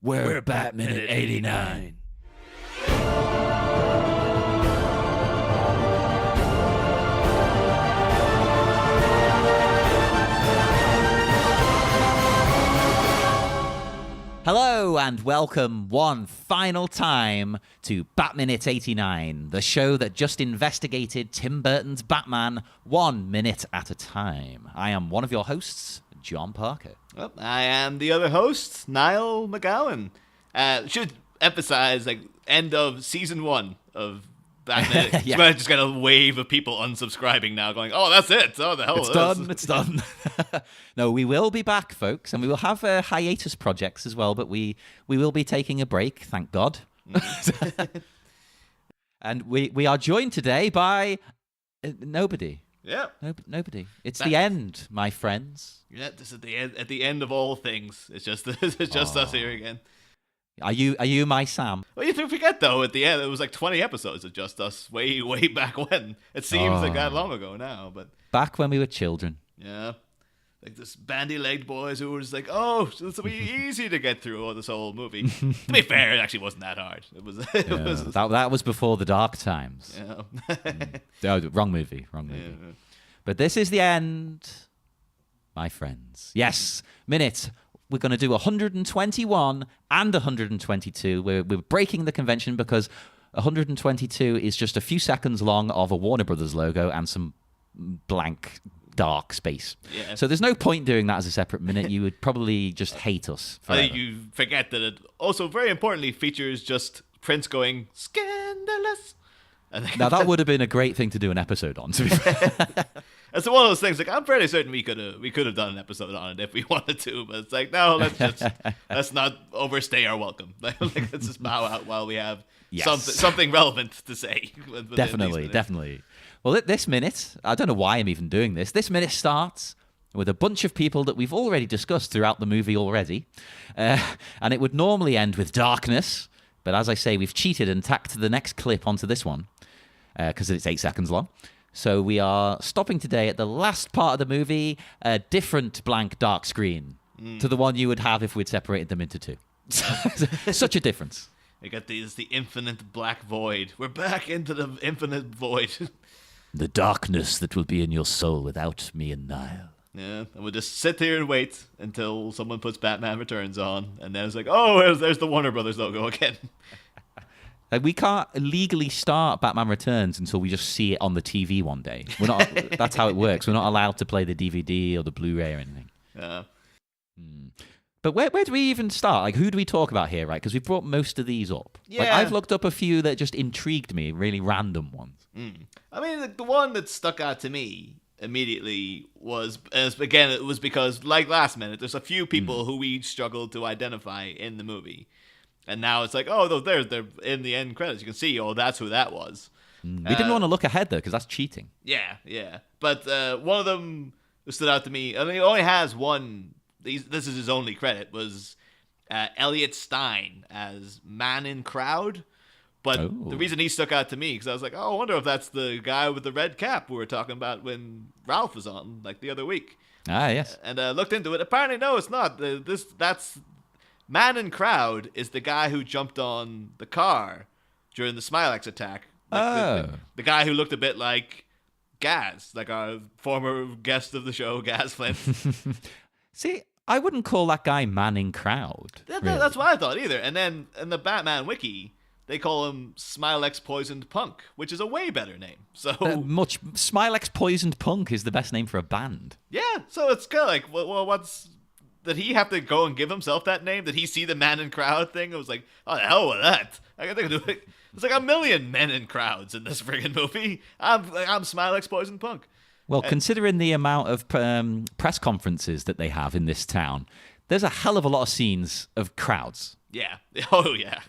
We're Batman at 89. Hello and welcome one final time to Batman at 89, the show that just investigated Tim Burton's Batman 1 minute at a time. I am one of your hosts, John Parker. Well, I am the other host, Niall McGowan. Should emphasize, end of season 1 of Batman. Yeah. I'm just got a wave of people unsubscribing now, going, "Oh, that's it! Oh, the hell It's is done. this?" It's done. No, we will be back, folks, and we will have hiatus projects as well, but we will be taking a break, thank God. And we are joined today by nobody. Yeah, Nobody. It's the end, my friends. yeah. This is the end. At the end of all things, it's just us here again. Are you my Sam? Well, you do forget though. At the end, it was like 20 episodes of just us, way back when. It seems like that long ago now, but Back when we were children. yeah. Like this bandy-legged boys who were just like, "Oh, this will be easy to get through this whole movie." To be fair, it actually wasn't that hard. It was. That was before the dark times. Yeah. Oh, wrong movie. Yeah. But this is the end, my friends. Yes, minute. We're going to do 121 and 122. We're breaking the convention because 122 is just a few seconds long of a Warner Brothers logo and some blank dark space. Yeah. So there's no point doing that as a separate minute. You would probably just hate us I think forever. you forget that it also very importantly features just Prince going scandalous. Now that would have been a great thing to do an episode on. To be fair. It's one of those things. Like I'm fairly certain we could have done an episode on it if we wanted to, but it's like no, let's not overstay our welcome. Like let's just bow out while we have something relevant to say. Definitely. Well, this minute, I don't know why I'm even doing this. This minute starts with a bunch of people that we've already discussed throughout the movie already, and it would normally end with darkness. But as I say, we've cheated and tacked the next clip onto this one because it's 8 seconds long. So we are stopping today at the last part of the movie, a different blank dark screen to the one you would have if we'd separated them into two. Such a difference. We got the infinite black void. We're back into the infinite void. The darkness that will be in your soul without me and Niall. Yeah, and we'll just sit here and wait until someone puts Batman Returns on, and then it's like, oh, there's the Warner Brothers logo again. We can't legally start Batman Returns until we just see it on the TV one day. We're not. That's how it works. We're not allowed to play the DVD or the Blu-ray or anything. Yeah. But where do we even start? Like, who do we talk about here, right? Because we've brought most of these up. Yeah. Like, I've looked up a few that just intrigued me, really random ones. I mean, the one that stuck out to me immediately was, again, it was because, like last minute, there's a few people who we struggled to identify in the movie. And now it's like, oh, they're in the end credits. You can see, oh, that's who that was. We didn't want to look ahead, though, because that's cheating. Yeah. But one of them who stood out to me, I mean, he only has one, this is his only credit, was Elliot Stein as Man in Crowd. But the reason he stuck out to me, because I was like, oh, I wonder if that's the guy with the red cap we were talking about when Ralph was on, like, the other week. Ah, yes. And looked into it. Apparently, no, it's not. That's Man in Crowd is the guy who jumped on the car during the Smilex attack. Like the guy who looked a bit like Gaz, like our former guest of the show, Gaz Flint. See, I wouldn't call that guy Man in Crowd. Really. That's what I thought either. And then in the Batman wiki, they call him Smilex Poisoned Punk, which is a way better name. So Smilex Poisoned Punk is the best name for a band. Yeah, so it's kind of like, well, what's... Did he have to go and give himself that name? Did he see the Man in Crowd thing? It was like, oh, the hell with that. I think it's like a million men in crowds in this friggin' movie. I'm Smilex Poison Punk. Well, considering the amount of press conferences that they have in this town, there's a hell of a lot of scenes of crowds. Yeah. Oh, yeah.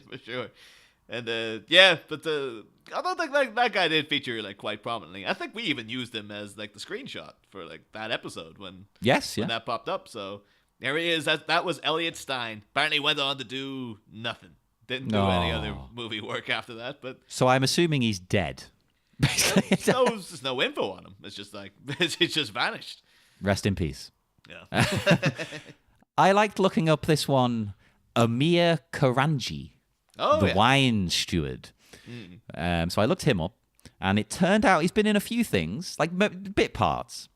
For sure. And, yeah, but I don't think that guy did feature, like, quite prominently. I think we even used him as, like, the screenshot for, like, that episode when that popped up. So there he is. That was Elliot Stein. Apparently went on to do nothing. Didn't do any other movie work after that. But so I'm assuming he's dead. There's no info on him. It's just like, it's just vanished. Rest in peace. Yeah. I liked looking up this one. Amir Karanji, the yeah. wine steward. So I looked him up, and it turned out he's been in a few things, like bit parts.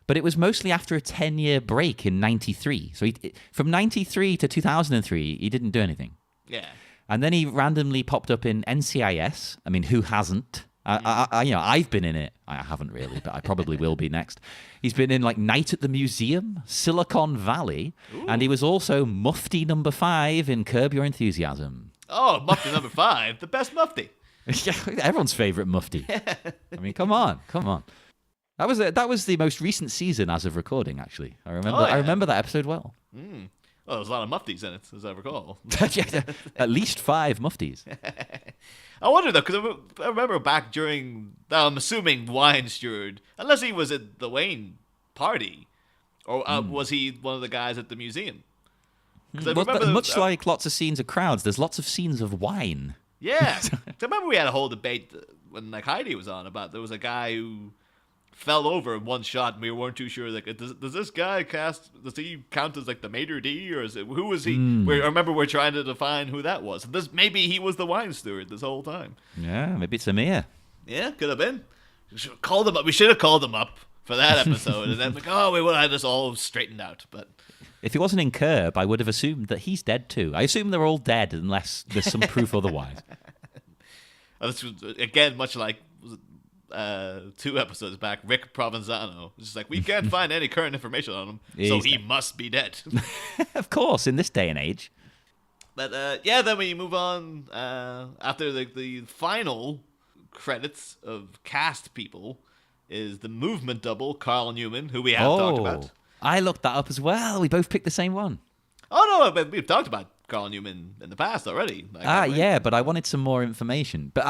But it was mostly after a 10-year break in 93. So from 93 to 2003, he didn't do anything. Yeah. And then he randomly popped up in NCIS. I mean, who hasn't? I've been in it. I haven't really, but I probably will be next. He's been in like Night at the Museum, Silicon Valley, and he was also Mufti number 5 in Curb Your Enthusiasm. Oh, Mufti number 5, the best Mufti. Yeah, everyone's favorite Mufti. I mean, come on. That was the most recent season as of recording. Actually, I remember that episode well. Well, there's a lot of Muftis in it, as I recall. Yeah, at least 5 Muftis. I wonder, though, because I remember back during, I'm assuming, Wine Steward, unless he was at the Wayne party, or was he one of the guys at the museum? Much like lots of scenes of crowds, there's lots of scenes of wine. Yeah. I remember we had a whole debate when like Heidi was on about there was a guy who fell over in one shot, and we weren't too sure. Like, does this guy does he count as like the maitre d', or who was he? I remember we're trying to define who that was. Maybe he was the wine steward this whole time. Yeah, maybe it's Amir. Yeah, could have been. We should have called him up for that episode, and then we would have had this all straightened out. But if he wasn't in Curb, I would have assumed that he's dead too. I assume they're all dead unless there's some proof otherwise. Again, much like 2 episodes back, Rick Provenzano. It's just like, we can't find any current information on him, so he must be dead. Of course, in this day and age. But then we move on after the final credits of cast people is the movement double, Carl Newman, who we have talked about. I looked that up as well. We both picked the same one. Oh, no, but we've talked about Carl Newman in the past already. Yeah, but I wanted some more information. But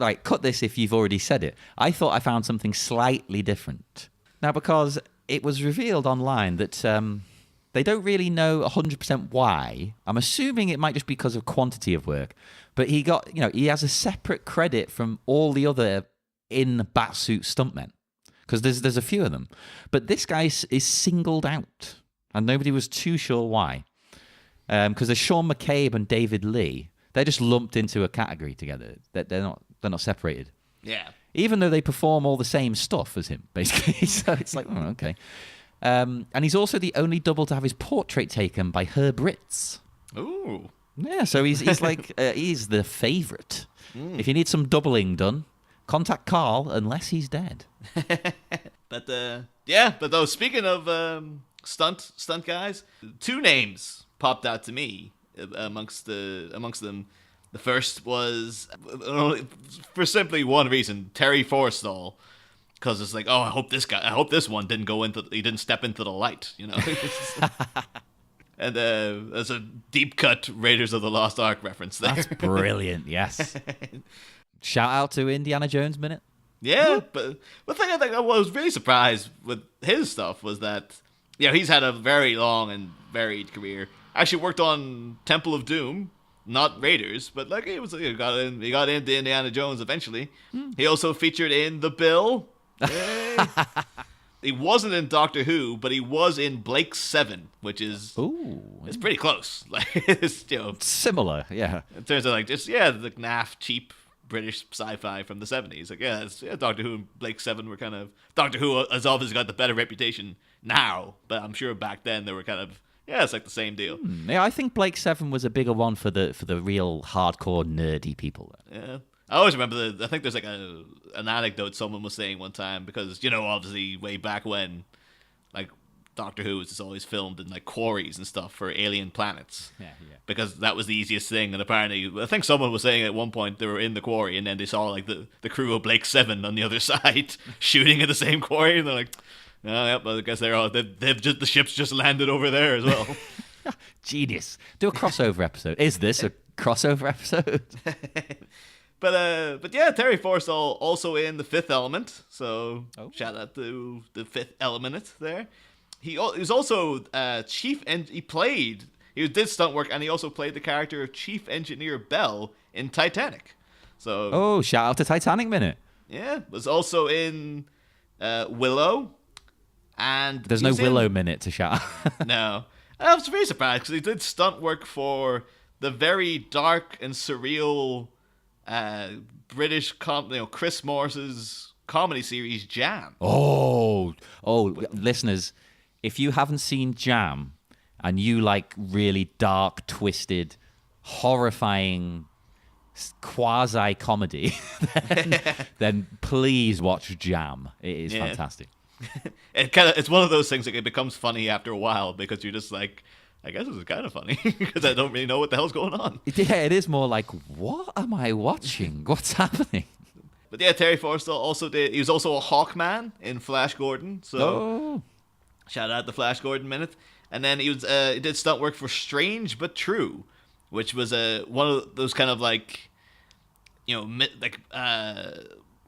I cut this if you've already said it. I thought I found something slightly different. Now, because it was revealed online that they don't really know 100% why. I'm assuming it might just be because of quantity of work. But he has a separate credit from all the other in batsuit stuntmen. Because there's a few of them. But this guy is singled out. And nobody was too sure why. Because there's Sean McCabe and David Lee. They're just lumped into a category together. They're not separated. Yeah. Even though they perform all the same stuff as him, basically. So it's like, okay. And he's also the only double to have his portrait taken by Herb Ritz. Ooh. Yeah, so he's like, he's the favourite. If you need some doubling done, contact Carl unless he's dead. But though, speaking of stunt guys, 2 names popped out to me amongst them. The first was for simply one reason: Terry Forstall, because it's like, I hope this one didn't step into the light, you know. And there's a deep cut Raiders of the Lost Ark reference there. That's brilliant. Yes. Shout out to Indiana Jones Minute. Yeah, but the thing I was really surprised with his stuff was that he's had a very long and varied career. Actually worked on Temple of Doom, not Raiders, but like he got into Indiana Jones eventually. He also featured in The Bill. He wasn't in Doctor Who, but he was in Blake's 7, which is it's pretty close. Like it's similar, yeah. In terms of like just the naff cheap British sci-fi from the 70s. Like Doctor Who and Blake's 7 were kind of Doctor Who has obviously got the better reputation now, but I'm sure back then they were kind of it's like the same deal. Yeah, I think Blake 7 was a bigger one for the real hardcore nerdy people. Yeah. I always remember I think there's like an anecdote someone was saying one time, because obviously way back when, like, Doctor Who was just always filmed in like quarries and stuff for alien planets. Yeah. Because that was the easiest thing, and apparently I think someone was saying at one point they were in the quarry and then they saw like the crew of Blake 7 on the other side shooting at the same quarry, and they're like, oh, yep, I guess the ship's just landed over there as well. Genius. Do a crossover episode. Is this a crossover episode? But yeah, Terry Forstall also in The Fifth Element, so shout out to The Fifth Element there. He was also chief, and he did stunt work, and he also played the character of Chief Engineer Bell in Titanic. So shout out to Titanic Minute. Yeah, was also in Willow, and there's no Willow Minute to shout out. No, I was very surprised because he did stunt work for the very dark and surreal British, Chris Morris's comedy series Jam. Listeners, if you haven't seen Jam and you like really dark, twisted, horrifying quasi comedy, then please watch Jam. It is fantastic. It's one of those things that it becomes funny after a while because you're just like, I guess this is kind of funny because I don't really know what the hell's going on. Yeah, it is more like, what am I watching? What's happening? But yeah, Terry Forstall also he was also a Hawkman in Flash Gordon. So shout out the Flash Gordon minute. And then he did stunt work for Strange But True, which was one of those kind of like, I don't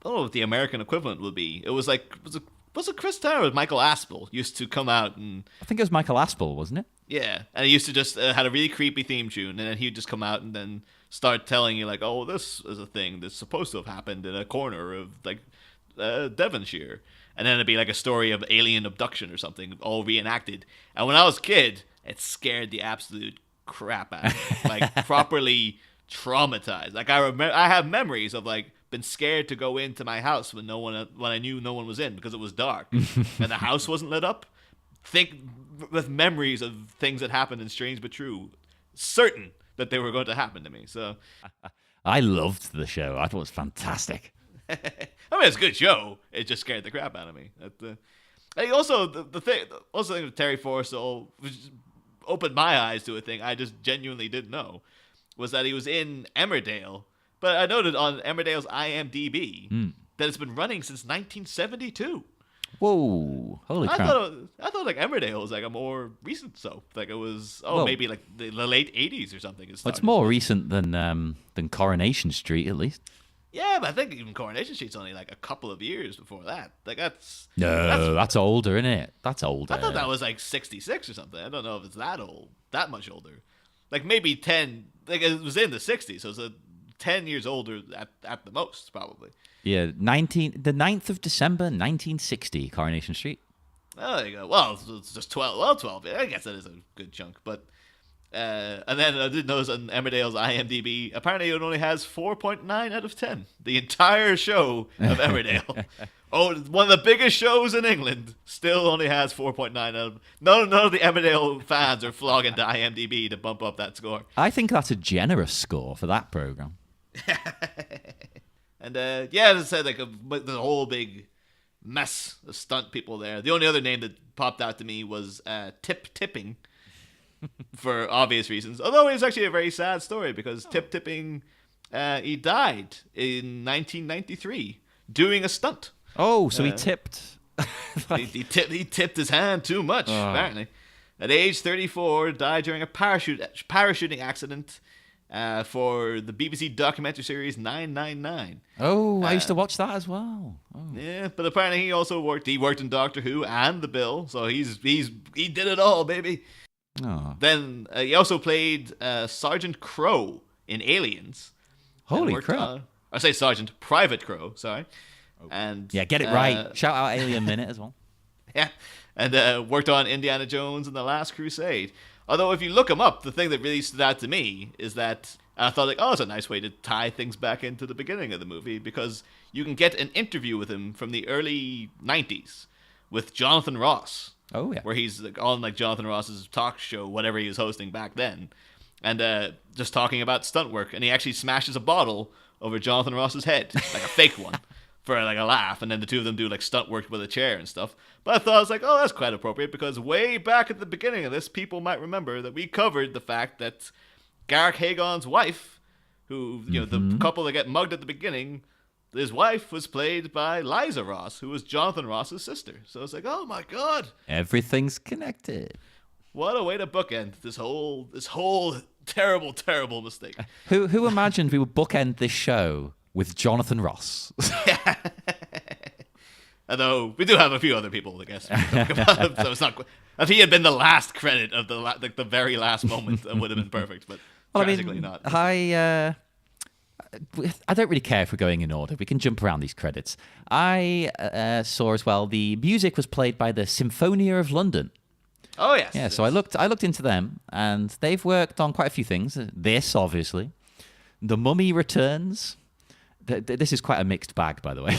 know what the American equivalent would be. It was like, was it Chris Tower or Michael Aspel used to come out and... I think it was Michael Aspel, wasn't it? Yeah, and he used to just had a really creepy theme tune, and then he'd just come out and then start telling you like, oh, this is a thing that's supposed to have happened in a corner of like Devonshire, and then it'd be like a story of alien abduction or something, all reenacted. And when I was a kid, it scared the absolute crap out of me, like properly traumatized. Like I have memories of like been scared to go into my house when I knew no one was in because it was dark and the house wasn't lit up. With memories of things that happened in Strange But True, certain that they were going to happen to me. So I loved the show. I thought it was fantastic. I mean, it's a good show. It just scared the crap out of me. Also, the thing with Terry Forstall, which opened my eyes to a thing I just genuinely didn't know, was that he was in Emmerdale. But I noted on Emmerdale's IMDb that it's been running since 1972. Whoa! Holy crap! I thought like Emmerdale was like a more recent soap. Like it was maybe like the late 80s or something. It's more recent than Coronation Street, at least. Yeah, but I think even Coronation Street's only like a couple of years before that. Like that's older, isn't it? That's older. I thought that was like 66 or something. I don't know if it's that old, that much older. Like maybe 10. Like it was in the 60s, so it's 10 years older at the most, probably. Yeah, the 9th of December, 1960, Coronation Street. Oh, there you go. Well, it's just 12. Well, 12. I guess that is a good chunk. But and then I did notice on Emmerdale's IMDb, apparently it only has 4.9 out of 10. The entire show of Emmerdale. One of the biggest shows in England still only has 4.9 out of... None of the Emmerdale fans are flogging to IMDb to bump up that score. I think that's a generous score for that program. And as I said, like there's a whole big mess of stunt people there. The only other name that popped out to me was Tip Tipping, for obvious reasons. Although it's actually a very sad story because Tip Tipping, he died in 1993 doing a stunt. Oh, so he tipped. he tipped his hand too much, apparently. At age 34, died during a parachuting accident. For the BBC documentary series 999. Oh, I used to watch that as well. Oh. Yeah, but apparently he also worked in Doctor Who and The Bill, so he did it all, baby. Oh. Then he also played Sergeant Crow in Aliens. Holy crap. I say Sergeant Private Crow, sorry. Oh. And yeah, get it right. Shout out Alien Minute as well. Yeah, and worked on Indiana Jones and The Last Crusade. Although if you look him up, the thing that really stood out to me is that I thought like, it's a nice way to tie things back into the beginning of the movie because you can get an interview with him from the early 90s with Jonathan Ross. Oh, yeah. Where he's like, on like Jonathan Ross's talk show, whatever he was hosting back then. And just talking about stunt work. And he actually smashes a bottle over Jonathan Ross's head, like a fake one. For like a laugh, and then the two of them do like stunt work with a chair and stuff. But I thought, I was like, that's quite appropriate because way back at the beginning of this, people might remember that we covered the fact that Garrick Hagon's wife, who, the couple that get mugged at the beginning, his wife was played by Liza Ross, who was Jonathan Ross's sister. So it's like, oh my God. Everything's connected. What a way to bookend this whole terrible, terrible mistake. Who imagined we would bookend this show with Jonathan Ross? Yeah. Although we do have a few other people, I guess. So it's not. If he had been the last credit of the very last moment, it would have been perfect. But tragically not. I don't really care if we're going in order. We can jump around these credits. I saw as well the music was played by the Symphonia of London. Oh yes. Yeah, yes. so I looked into them, and they've worked on quite a few things. This, obviously, The Mummy Returns. This is quite a mixed bag, by the way.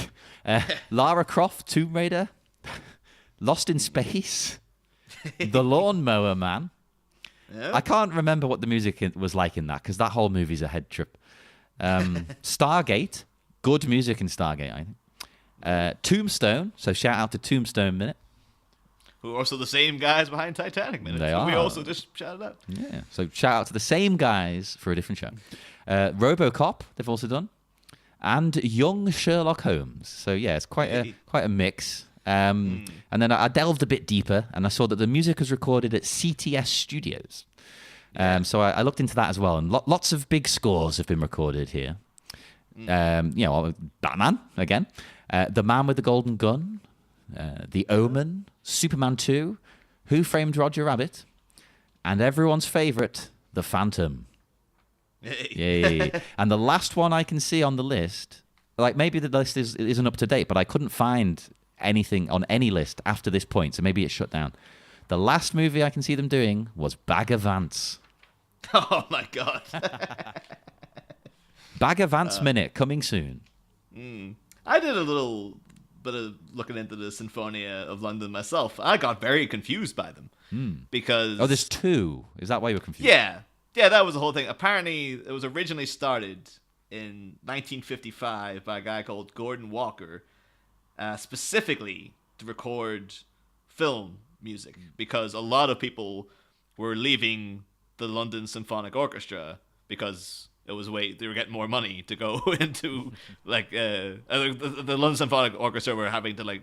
Lara Croft, Tomb Raider, Lost in Space, The Lawnmower Man. Yeah. I can't remember what the music was like in that, because that whole movie's a head trip. Stargate, good music in Stargate, I think. Tombstone, so shout out to Tombstone Minute. Who are also the same guys behind Titanic Minute. They who we are. also just shouted out. Yeah, so shout out to the same guys for a different show. RoboCop, they've also done, and Young Sherlock Holmes. So yeah, it's quite a mix. And then I delved a bit deeper, and I saw that the music was recorded at CTS Studios. So I looked into that as well, and lots of big scores have been recorded here. Batman again, The Man with the Golden Gun, The Omen, Superman 2, Who Framed Roger Rabbit, and everyone's favorite, The Phantom. Yay. And the last one I can see on the list, like maybe the list isn't up to date, but I couldn't find anything on any list after this point, so maybe it's shut down. The last movie I can see them doing was Bag of Ants. Oh my god. Bag of Ants Minute, coming soon. I did a little bit of looking into the Sinfonia of London myself. I got very confused by them because There's two. Is that why you were confused? yeah, that was the whole thing. Apparently, it was originally started in 1955 by a guy called Gordon Walker, specifically to record film music, because a lot of people were leaving the London Symphonic Orchestra because it was they were getting more money to go into the London Symphonic Orchestra were having to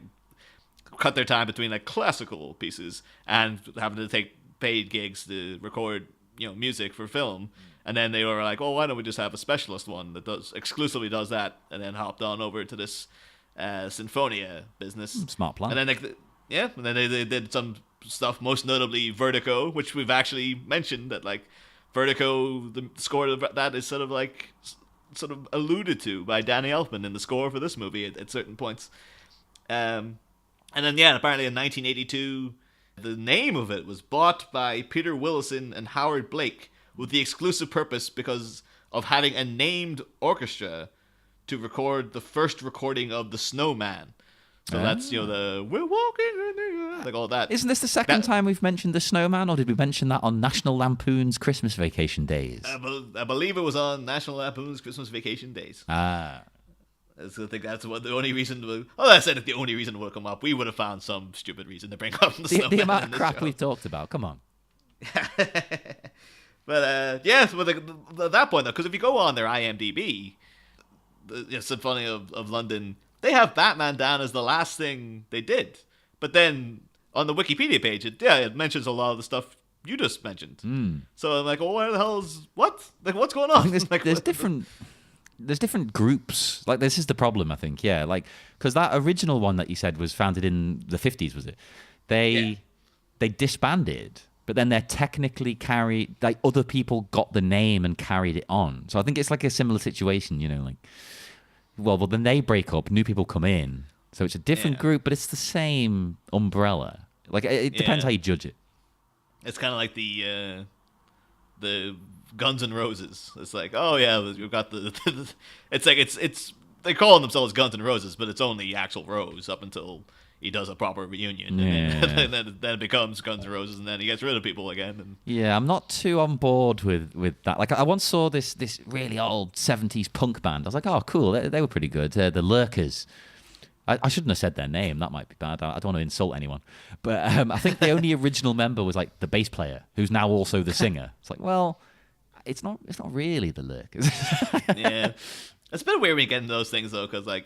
cut their time between classical pieces and having to take paid gigs to record music for film. And then they were like, oh, why don't we just have a specialist one that exclusively does that, and then hopped on over to this Sinfonia business. Smart plan. And then they did some stuff, most notably Vertigo, which we've actually mentioned that Vertigo, the score of that is sort of alluded to by Danny Elfman in the score for this movie at certain points. And then apparently in 1982, the name of it was bought by Peter Willison and Howard Blake with the exclusive purpose because of having a named orchestra to record the first recording of The Snowman. So that's, the We're Walking in the Air, all that. Isn't this the second time we've mentioned The Snowman, or did we mention that on National Lampoon's Christmas Vacation Days? I believe it was on National Lampoon's Christmas Vacation Days. Ah. So I think that's the only reason. I said if the only reason would come up, we would have found some stupid reason to bring up the Snowman. The amount of crap show. we've talked about, come on. But at that point though, because if you go on their IMDb, the Symphony of London, they have Batman down as the last thing they did. But then on the Wikipedia page, it mentions a lot of the stuff you just mentioned. So I'm like, well, where the hell is what? What's going on? There's different groups. This is the problem, I think. Yeah, because that original one that you said was founded in the 50s, was it? They disbanded, but then they're technically carried. Other people got the name and carried it on. So I think it's a similar situation. Well, then they break up, new people come in, so it's a different group, but it's the same umbrella. It depends how you judge it. It's kind of like the Guns N' Roses. It's like, oh yeah, we've got it's they call themselves Guns N' Roses, but it's only Axl Rose up until he does a proper reunion, and then it becomes Guns N' Roses, and then he gets rid of people again. And yeah, I'm not too on board with that. I once saw this really old 70s punk band. I was like, oh, cool, they were pretty good. The Lurkers. I shouldn't have said their name. That might be bad. I don't want to insult anyone. But I think the only original member was the bass player, who's now also the singer. It's well, it's not really the Lurkers. Yeah, it's a bit weird when you get into those things though, because they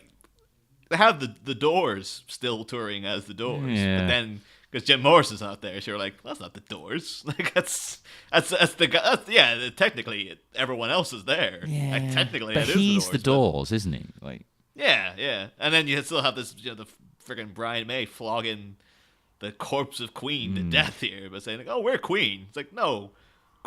have the Doors still touring as the Doors, but then because Jim Morrison's not there, so you're like, well, that's not the Doors. That's technically everyone else is there. Yeah, technically, but it is he's the Doors, isn't he? Yeah, and then you still have this, the friggin' Brian May flogging the corpse of Queen to death here, but saying oh, we're Queen. It's like, no,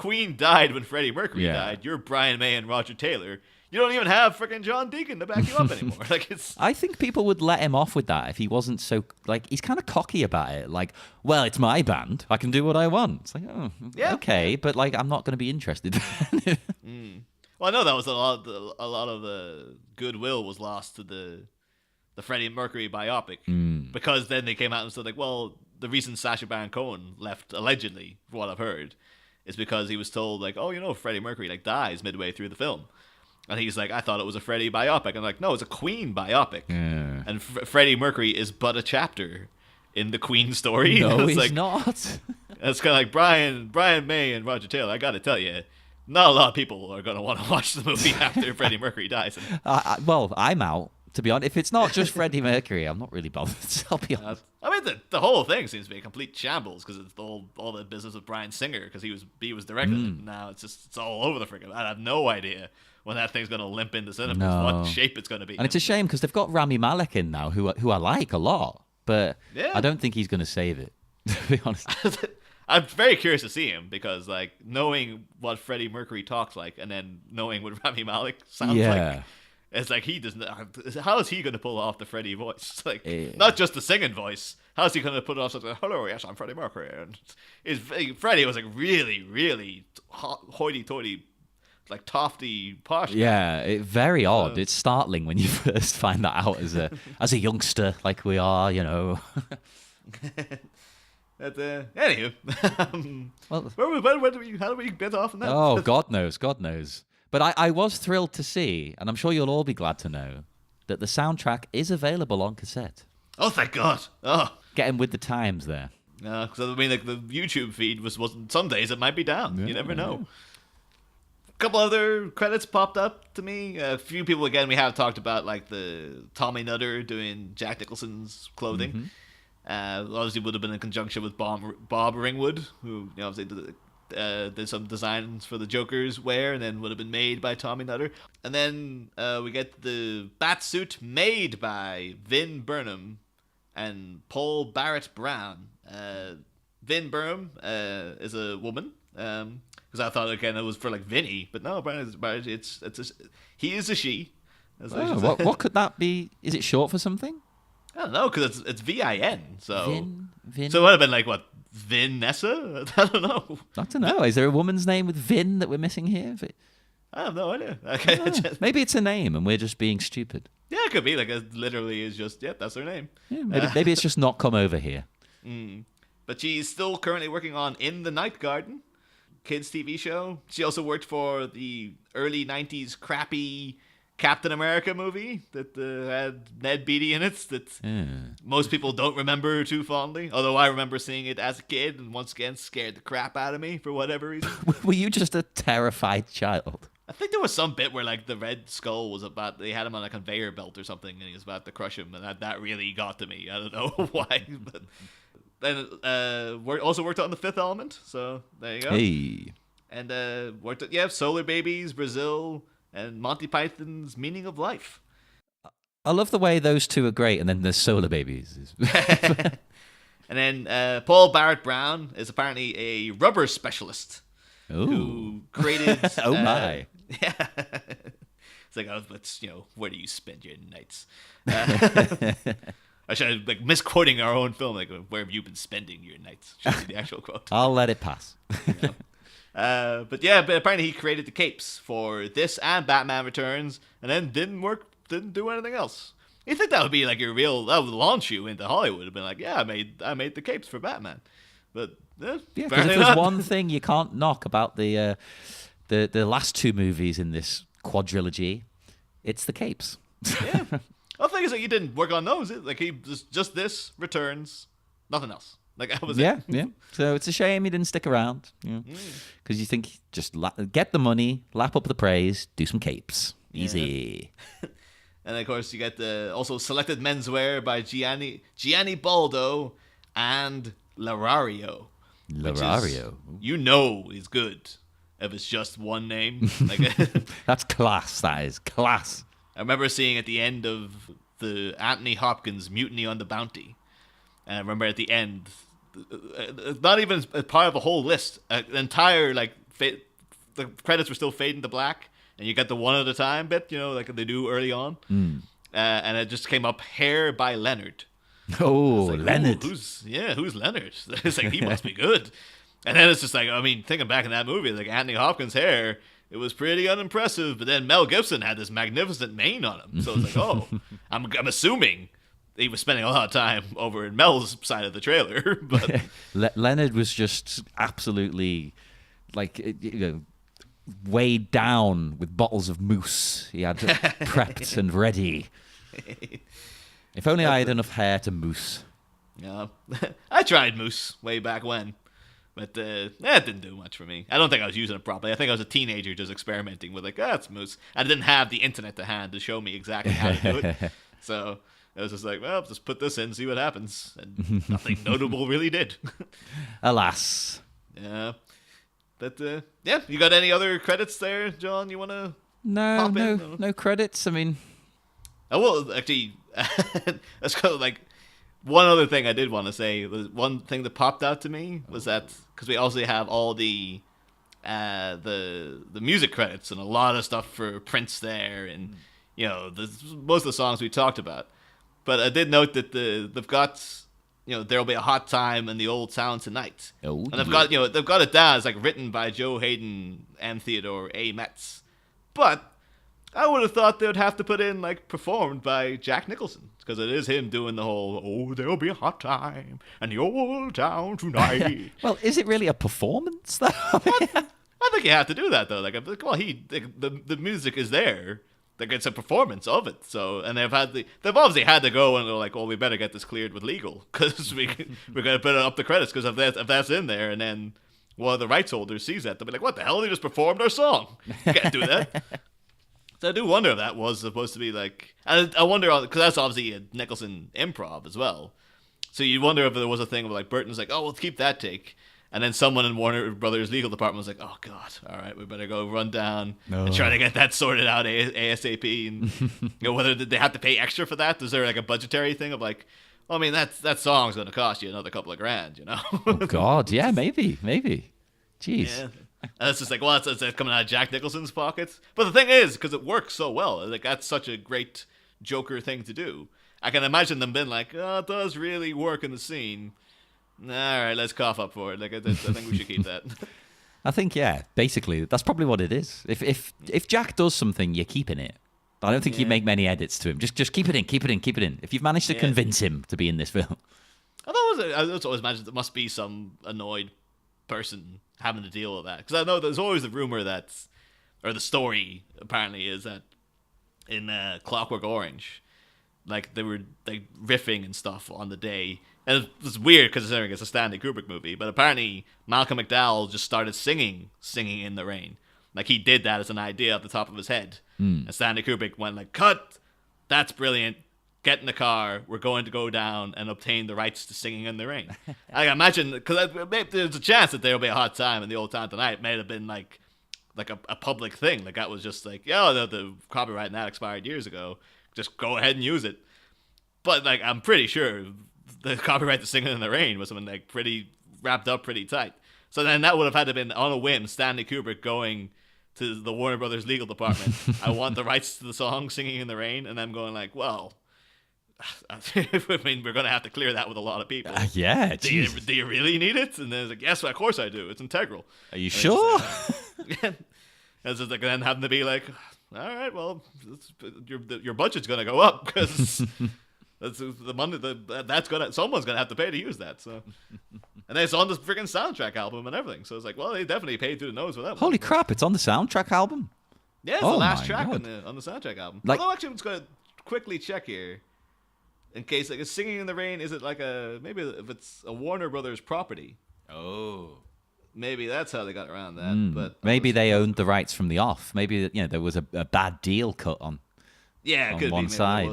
Queen died when Freddie Mercury Yeah. died. You're Brian May and Roger Taylor. You don't even have freaking John Deacon to back you up anymore. Like it's. I think people would let him off with that if he wasn't so like he's kind of cocky about it. Like, well, it's my band. I can do what I want. It's like, oh, Yeah. okay, but like I'm not going to be interested. Well, I know that was a lot of the goodwill was lost to the Freddie Mercury biopic because then they came out and said like, well, the reason Sacha Baron Cohen left allegedly, from what I've heard, is because he was told like, oh, Freddie Mercury like dies midway through the film. And he's like, I thought it was a Freddie biopic. I'm like, no, it's a Queen biopic. Yeah. And Freddie Mercury is but a chapter in the Queen story. No, it's he's like, not. It's kind of like Brian May and Roger Taylor. I got to tell you, not a lot of people are going to want to watch the movie after Freddie Mercury dies. Well, I'm out. To be honest, if it's not just Freddie Mercury, I'm not really bothered. I'll be honest. I mean, the whole thing seems to be a complete shambles because it's all the business with Bryan Singer because he was directing it. Now it's all over the freaking. I have no idea when that thing's going to limp into cinemas, what shape it's going to be. And it's a shame because they've got Rami Malek in now, who I like a lot, but Yeah. I don't think he's going to save it. To be honest. I'm very curious to see him because, like, knowing what Freddie Mercury talks like and then knowing what Rami Malek sounds like, it's like he doesn't. How is he going to pull off the Freddie voice? Like, not just the singing voice. How is he going to put it off? Like, hello, yes, I'm Freddie Mercury. And Freddie was like really, really hoity-toity, like tofty posh. Yeah, very odd. It's startling when you first find that out as a youngster, like we are, Anywho, Well, how do we get off on that? oh, God knows. But I was thrilled to see, and I'm sure you'll all be glad to know, that the soundtrack is available on cassette. Oh, thank God. Oh. Getting with the times there. Because I mean, like the YouTube feed wasn't. Some days it might be down. You never know. A couple other credits popped up to me. A few people again we have talked about, like the Tommy Nutter doing Jack Nicholson's clothing. Obviously, would have been in conjunction with Bob Ringwood, who obviously did some designs for the Joker's wear, and then would have been made by Tommy Nutter. And then we get the Batsuit made by Vin Burnham and Paul Barrett Brown. Vin Burnham is a woman, because I thought again it was for like Vinny, but no, he is a she. What could that be? Is it short for something? I don't know, because it's VIN. So Vin. So it would have been like what, Vanessa? I don't know. I don't know. Is there a woman's name with Vin that we're missing here? I have no idea. Okay. Maybe it's a name and we're just being stupid. Yeah, it could be. Like, it literally is just, that's her name. Yeah, maybe it's just not come over here. But she's still currently working on In the Night Garden, kids TV show. She also worked for the early 90s crappy Captain America movie that had Ned Beatty in it that most people don't remember too fondly. Although I remember seeing it as a kid and once again scared the crap out of me for whatever reason. Were you just a terrified child? I think there was some bit where like the Red Skull was about, they had him on a conveyor belt or something and he was about to crush him, and that really got to me. I don't know why, but then also worked on The Fifth Element, so there you go. Hey. And worked at Solar Babies, Brazil, and Monty Python's Meaning of Life. I love the way those two are great, and then there's Solar Babies. And then Paul Barrett Brown is apparently a rubber specialist. Ooh. Who created... Oh my. Yeah. It's like, but where do you spend your nights? I should like misquoting our own film, like, where have you been spending your nights? Should be the actual quote. I'll let it pass. But apparently he created the capes for this and Batman Returns, and then didn't do anything else. You think that would be like that would launch you into Hollywood? Have been like, yeah, I made the capes for Batman, but because if there's one thing you can't knock about the last two movies in this quadrilogy, it's the capes. Yeah. Well, the thing is, like, he didn't work on those. Like, he just this, Returns, nothing else. Like, that was it. Yeah. So it's a shame he didn't stick around. Because you think, just get the money, lap up the praise, do some capes. Easy. Yeah. And, of course, you get the also selected menswear by Gianni Baldo and Larario. Larario. Is good if it's just one name. Like, That's class, that is. Class. I remember seeing at the end of the Anthony Hopkins Mutiny on the Bounty. And I remember at the end, not even as part of a whole list, an entire like the credits were still fading to black, and you got the one at a time bit, like they do early on, and it just came up "Hair" by Leonard. Oh, like, Leonard. Who's Leonard? It's like, he must be good. And then it's just like, I mean, thinking back in that movie, like Anthony Hopkins' hair, it was pretty unimpressive. But then Mel Gibson had this magnificent mane on him, so it's like, oh, I'm assuming he was spending a lot of time over in Mel's side of the trailer. But Leonard was just absolutely like, weighed down with bottles of mousse. He had prepped and ready. If only I had enough hair to mousse. Yeah, I tried mousse way back when, but that didn't do much for me. I don't think I was using it properly. I think I was a teenager just experimenting with like, it's mousse. I didn't have the internet to hand to show me exactly how to do it. So I was just like, well, just put this in, see what happens. And nothing notable really did. Alas. Yeah. But, you got any other credits there, John, you want to pop in? No credits. I mean... Oh, well, actually, that's kind of like... One other thing I did want to say was one thing that popped out to me was that because we also have all the music credits and a lot of stuff for Prince there, and most of the songs we talked about. But I did note that they've got There'll Be a Hot Time in the Old Town Tonight, and they've got it down as like written by Joe Hayden and Theodore A. Metz, but I would have thought they would have to put in like performed by Jack Nicholson, because it is him doing the whole "Oh, there'll be a hot time in the old town tonight." Well, is it really a performance though? I think you have to do that though. Like, well, the music is there. Like, it's a performance of it. So, and they've obviously had to go and go like, "Well, we better get this cleared with legal because we're gonna put it up the credits because if that's in there, and then one of the rights holders sees that, they'll be like, what the hell? They just performed our song. You can't do that." So I do wonder if that was supposed to be like... I wonder, because that's obviously a Nicholson improv as well. So you wonder if there was a thing where like Burton's like, oh, we'll keep that take. And then someone in Warner Brothers legal department was like, oh, God, all right, we better go run down and try to get that sorted out ASAP. And whether did they have to pay extra for that? Is there like a budgetary thing of like, well, I mean, that song's going to cost you another couple of grand, Oh, God, yeah, maybe. Jeez. Yeah. And it's just like, well, it's coming out of Jack Nicholson's pockets. But the thing is, because it works so well, like that's such a great Joker thing to do. I can imagine them being like, oh, it does really work in the scene. All right, let's cough up for it. Like, I think we should keep that. I think, yeah, basically, that's probably what it is. If Jack does something, you're keeping it. I don't think you make many edits to him. Just keep it in. If you've managed to convince him to be in this film. I always imagined there must be some annoyed person having to deal with that, because I know there's always the rumor or the story apparently is that in Clockwork Orange, like they were like riffing and stuff on the day, and it's weird considering it's a Stanley Kubrick movie, but apparently Malcolm McDowell just started singing in the rain, like he did that as an idea at the top of his head, and Stanley Kubrick went like, cut, that's brilliant. Get in the car. We're going to go down and obtain the rights to Singing in the Rain. I imagine, because there's a chance that There'll Be a Hot Time in the Old Town Tonight. It may have been like a public thing. Like that was just like, the copyright in that expired years ago. Just go ahead and use it. But like, I'm pretty sure the copyright to Singing in the Rain was something like pretty wrapped up pretty tight. So then that would have had to have been on a whim, Stanley Kubrick going to the Warner Brothers legal department. I want the rights to the song Singing in the Rain, and them going like, well, I mean, we're going to have to clear that with a lot of people. Yeah, do you really need it? And then it's like, yes, of course I do. It's integral. Are you sure? And it's just like then having to be like, all right, well, your budget's going to go up because that's the money someone's going to have to pay to use that. So, and then it's on the freaking soundtrack album and everything. So it's like, well, they definitely paid through the nose for that. Holy crap! It's on the soundtrack album. Yeah, it's the last track on the soundtrack album. Like, although actually, I'm just going to quickly check here. In case, like, is Singing in the Rain, is it like maybe if it's a Warner Brothers property? Oh. Maybe that's how they got around that. But maybe they owned the rights from the off. Maybe, there was a bad deal cut on. Yeah, it could one be. side,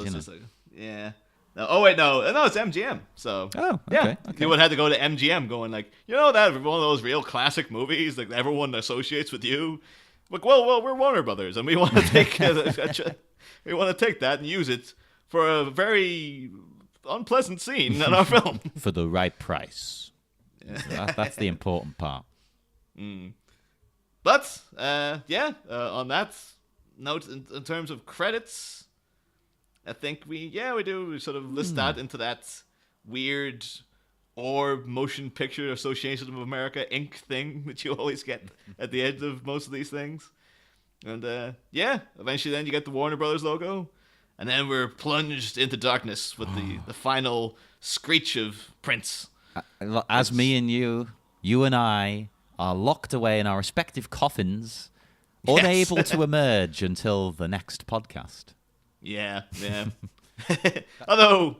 yeah. No, oh, wait, no, it's MGM. So, okay. Yeah, you would have to go to MGM going like, that one of those real classic movies like everyone associates with you. Like, well, we're Warner Brothers, and we want to take that and use it for a very unpleasant scene in our film. For the right price. Yeah. So that's the important part. But on that note, in terms of credits, I think we do. We sort of list that into that weird orb motion picture Association of America Inc. thing that you always get at the end of most of these things. And eventually then you get the Warner Brothers logo. And then we're plunged into darkness with the final screech of Prince. As me and you and I are locked away in our respective coffins, unable to emerge until the next podcast. Yeah. Although,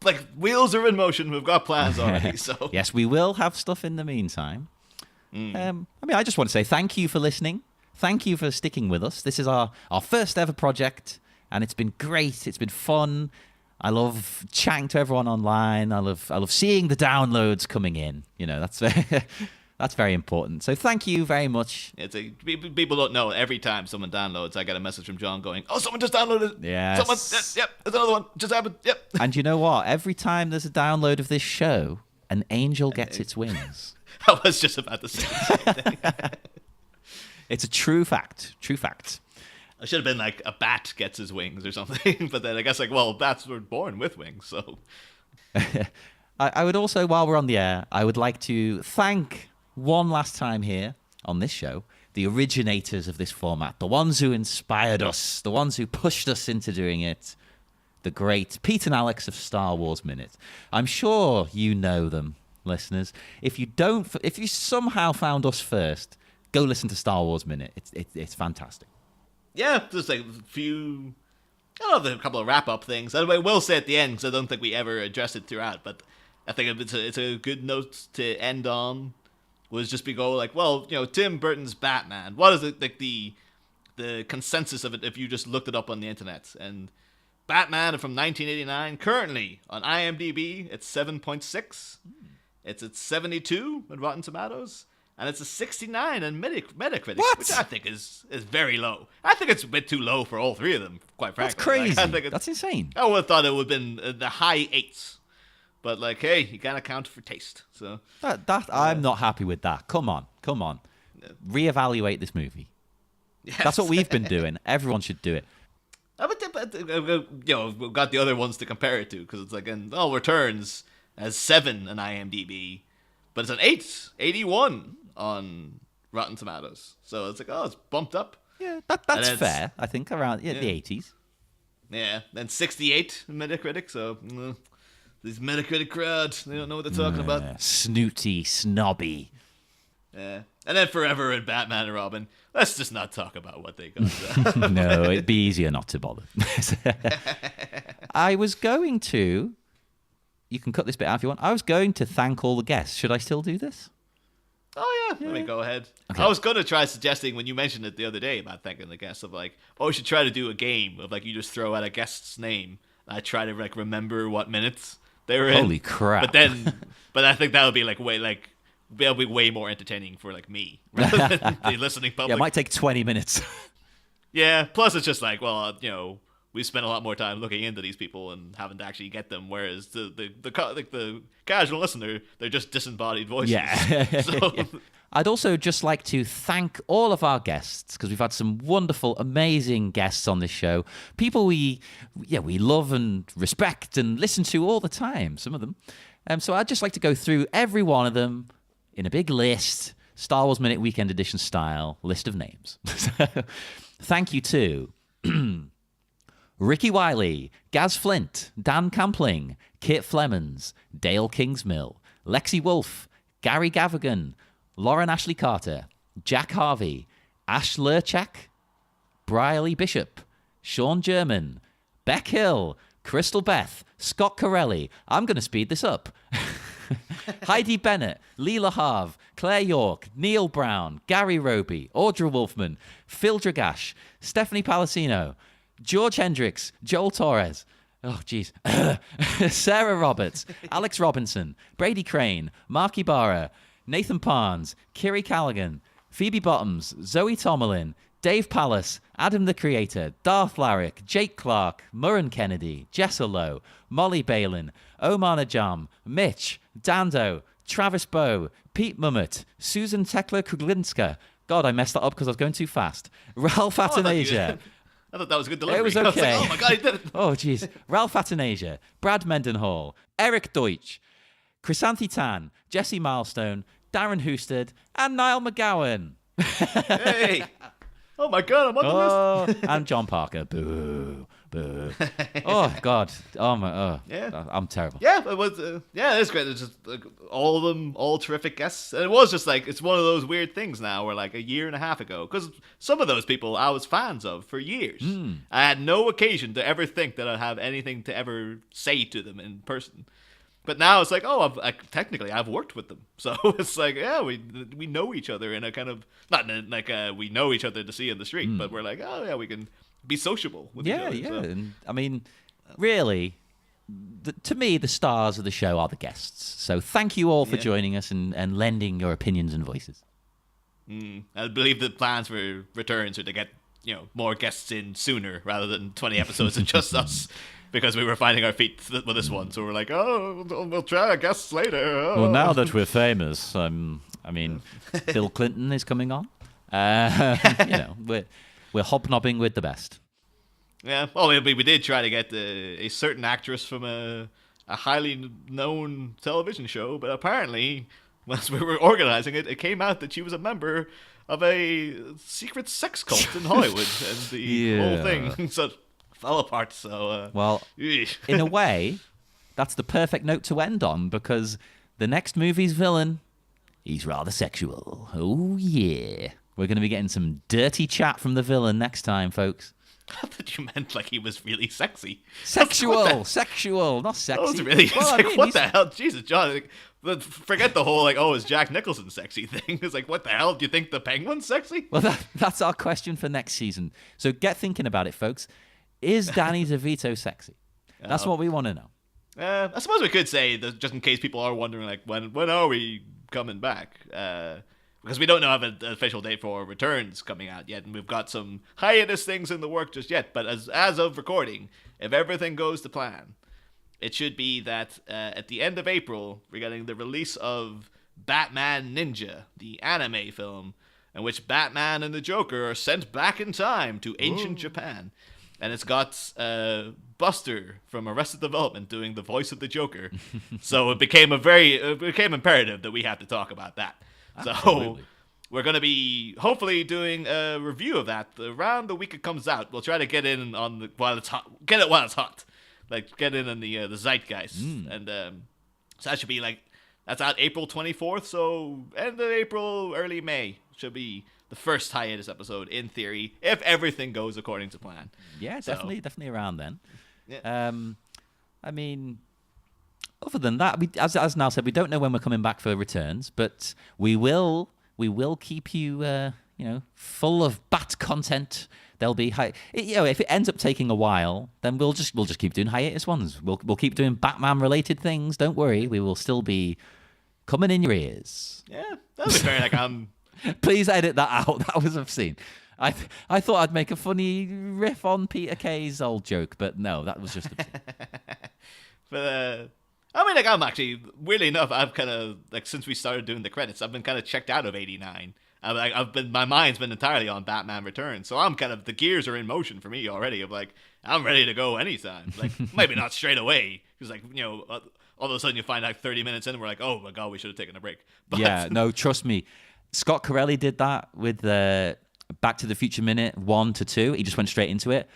like, wheels are in motion. We've got plans already. So yes, we will have stuff in the meantime. I just want to say thank you for listening. Thank you for sticking with us. This is our first ever project, and it's been great. It's been fun. I love chatting to everyone online. I love seeing the downloads coming in. That's that's very important. So thank you very much. People don't know. Every time someone downloads, I get a message from John going, "Oh, someone just downloaded. Yes. Someone. Yep. There's another one. Just happened. Yep." And you know what? Every time there's a download of this show, an angel gets its wings. I was just about to say the same thing. It's a true fact. True fact. I should have been like, a bat gets his wings or something. But then I guess bats were born with wings. So I would also, while we're on the air, I would like to thank one last time here on this show the originators of this format, the ones who inspired us, the ones who pushed us into doing it, the great Pete and Alex of Star Wars Minute. I'm sure you know them, listeners. If you somehow found us first, go listen to Star Wars Minute. It's fantastic. Yeah, just like a couple of wrap-up things. I will say at the end, because I don't think we ever addressed it throughout, but I think it's a good note to end on, was just Tim Burton's Batman. What is it, like, the consensus of it if you just looked it up on the internet? And Batman from 1989, currently on IMDb, it's 7.6. It's at 72 on Rotten Tomatoes. And it's a 69 on Metacritic, which I think is very low. I think it's a bit too low for all three of them, quite frankly. That's crazy. That's insane. I would have thought it would have been the high 8s. But, hey, you gotta count for taste. So I'm not happy with that. Come on. Reevaluate this movie. Yes. That's what we've been doing. Everyone should do it. We've got the other ones to compare it to, because it's Returns as 7 on IMDb, but it's an 81 on Rotten Tomatoes. So it's it's bumped up. Yeah, that's fair. I think around the 80s. Yeah, then 68 on Metacritic. So these Metacritic crowd, they don't know what they're talking about. Snooty, snobby. Yeah, and then Forever and Batman and Robin. Let's just not talk about what they got. No, it'd be easier not to bother. I was going to. You can cut this bit out if you want. I was going to thank all the guests. Should I still do this? Oh, yeah. Let me go ahead. Okay. I was going to try suggesting, when you mentioned it the other day about thanking the guests, of we should try to do a game of you just throw out a guest's name, and I try to remember what minutes they were in. Holy crap. But I think that would be that'll be way more entertaining for me rather than the listening public. Yeah, it might take 20 minutes. Yeah, plus it's just we spent a lot more time looking into these people and having to actually get them, whereas the casual listener, they're just disembodied voices. Yeah. So. I'd also just like to thank all of our guests, because we've had some wonderful, amazing guests on this show. People we love and respect and listen to all the time, some of them. So I'd just like to go through every one of them in a big list, Star Wars Minute Weekend Edition style list of names. Thank you to Ricky Wiley, Gaz Flint, Dan Campling, Kit Flemons, Dale Kingsmill, Lexi Wolf, Gary Gavigan, Lauren Ashley Carter, Jack Harvey, Ash Lurchak, Briley Bishop, Sean German, Beck Hill, Crystal Beth, Scott Corelli. I'm going to speed this up. Heidi Bennett, Leela Harv, Claire York, Neil Brown, Gary Roby, Audra Wolfman, Phil Dragash, Stephanie Palacino, George Hendricks, Joel Torres, Sarah Roberts, Alex Robinson, Brady Crane, Mark Ibarra, Nathan Parnes, Kiri Callaghan, Phoebe Bottoms, Zoe Tomlin, Dave Pallas, Adam the Creator, Darth Larrick, Jake Clark, Murren Kennedy, Jessa Lowe, Molly Balin, Omar Najam, Mitch, Dando, Travis Bow, Pete Mummett, Susan Tekla-Kuglinska. God, I messed that up because I was going too fast. Ralph Atanasia. I thought that was a good delivery. It was okay. I was like, oh my God, he did it. Oh, jeez. Ralph Atanasia, Brad Mendenhall, Eric Deutsch, Chrysanthi Tan, Jesse Milestone, Darren Housted, and Niall McGowan. Hey. Oh my God, I'm on the list. And John Parker. Boo. Boo. Oh, God. Oh, my. Oh, yeah. I'm terrible. Yeah, it was. Yeah, it's great. It's just like, all of them, all terrific guests. And it was just like, it's one of those weird things now where like a year and a half ago, because some of those people I was fans of for years. I had no occasion to ever think that I'd have anything to ever say to them in person. But now it's like, oh, technically I've worked with them, so it's like, yeah, we know each other in a kind of not in like we know each other to see in the street, but we're like, oh yeah, we can be sociable with each other. Yeah. So. And I mean, really, to me, the stars of the show are the guests. So thank you all for joining us and lending your opinions and voices. I believe the plans for returns are to get more guests in sooner rather than 20 episodes of just us. Because we were finding our feet with this one, so we're like, oh, we'll try our guests later. Oh. Well, now that we're famous, I mean, Bill Clinton is coming on. We're hobnobbing with the best. Yeah, well, we did try to get a certain actress from a highly known television show, but apparently, once we were organizing it, it came out that she was a member of a secret sex cult in Hollywood, and the whole thing. So. Fell apart, so... well, in a way, that's the perfect note to end on, because the next movie's villain, he's rather sexual. Oh, yeah. We're going to be getting some dirty chat from the villain next time, folks. I thought you meant like he was really sexy. Sexual, not sexy. That was really... what the hell? Jesus, John... forget the whole, is Jack Nicholson sexy thing. It's like, what the hell? Do you think the Penguin's sexy? Well, that's our question for next season. So get thinking about it, folks. Is Danny DeVito sexy? That's what we want to know. I suppose we could say that just in case people are wondering, like, when are we coming back? Because we don't have an official date for returns coming out yet, and we've got some hiatus things in the work just yet. But as of recording, if everything goes to plan, it should be that at the end of April, we're getting the release of Batman Ninja, the anime film, in which Batman and the Joker are sent back in time to ancient Japan. And it's got Buster from Arrested Development doing the voice of the Joker. So it became imperative that we have to talk about that. Absolutely. So we're going to be hopefully doing a review of that around the week it comes out. We'll try to get in while it's hot. Get it while it's hot. Like, get in on the zeitgeist. And so that should be that's out April 24th. So end of April, early May should be the first hiatus episode, in theory, if everything goes according to plan. Yeah, definitely around then. Yeah. I mean, other than that, as Niall said, we don't know when we're coming back for returns, but we will keep you, full of Bat content. There'll be if it ends up taking a while, then we'll just keep doing hiatus ones. We'll keep doing Batman related things. Don't worry, we will still be coming in your ears. Yeah, that'll be fair. Please edit that out. That was obscene. I thought I'd make a funny riff on Peter Kay's old joke, but no, that was just obscene. But I'm actually, weirdly enough, I've kind of since we started doing the credits, I've been kind of checked out of '89. My mind's been entirely on Batman Returns, so I'm kind of, the gears are in motion for me already. Of I'm ready to go anytime. Maybe not straight away, because all of a sudden you find out 30 minutes in, and we're like, oh my God, we should have taken a break. But, yeah, no, trust me. Scott Corelli did that with Back to the Future Minute 1 to 2. He just went straight into it.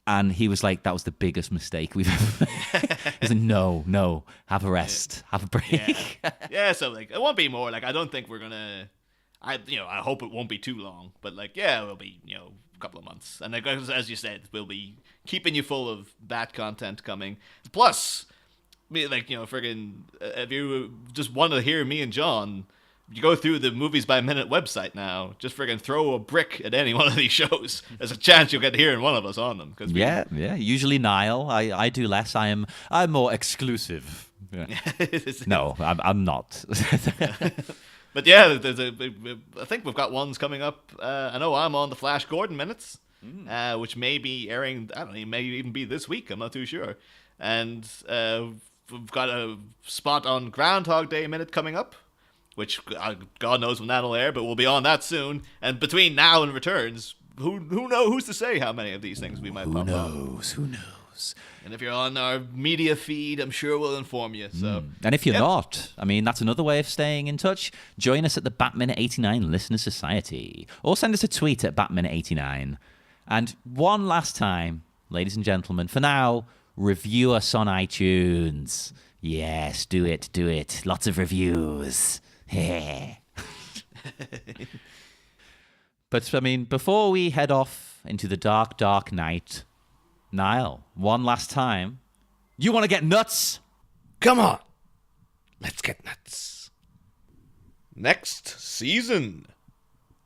And he was like, that was the biggest mistake we've ever made. He was like, no, have a rest, have a break. Yeah, so it won't be more. I don't think we're going to, I hope it won't be too long. But it'll be, a couple of months. And as you said, we'll be keeping you full of Bat content coming. Plus, friggin', if you just want to hear me and John, you go through the Movies by Minute website now, just friggin' throw a brick at any one of these shows. There's a chance you'll get hearing one of us on them. Yeah. Usually Niall. I do less. I'm more exclusive. Yeah. No, I'm not. But yeah, I think we've got ones coming up. I know I'm on the Flash Gordon Minutes, which may be airing, I don't know, it may even be this week. I'm not too sure. And we've got a spot on Groundhog Day Minute coming up, which God knows when that'll air, but we'll be on that soon. And between now and returns, who's to say how many of these things we might pop up? Who knows? And if you're on our media feed, I'm sure we'll inform you. So, And if you're not, I mean, that's another way of staying in touch. Join us at the Batminute89 Listener Society, or send us a tweet at Batminute89. And one last time, ladies and gentlemen, for now, review us on iTunes. Yes, do it. Lots of reviews. But, I mean, before we head off into the dark, dark night, Niall, one last time, you want to get nuts? Come on. Let's get nuts. Next season.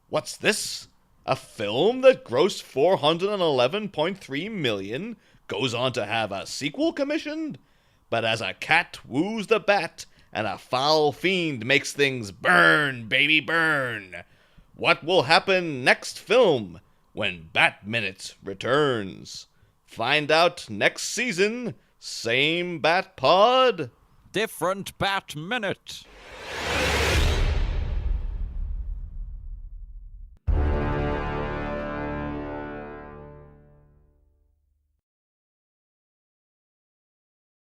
What's this? A film that grossed $411.3 million goes on to have a sequel commissioned? But as a cat woos the bat and a foul fiend makes things burn, baby, burn. What will happen next film when Bat Minute returns? Find out next season, same Bat Pod, different Bat Minute.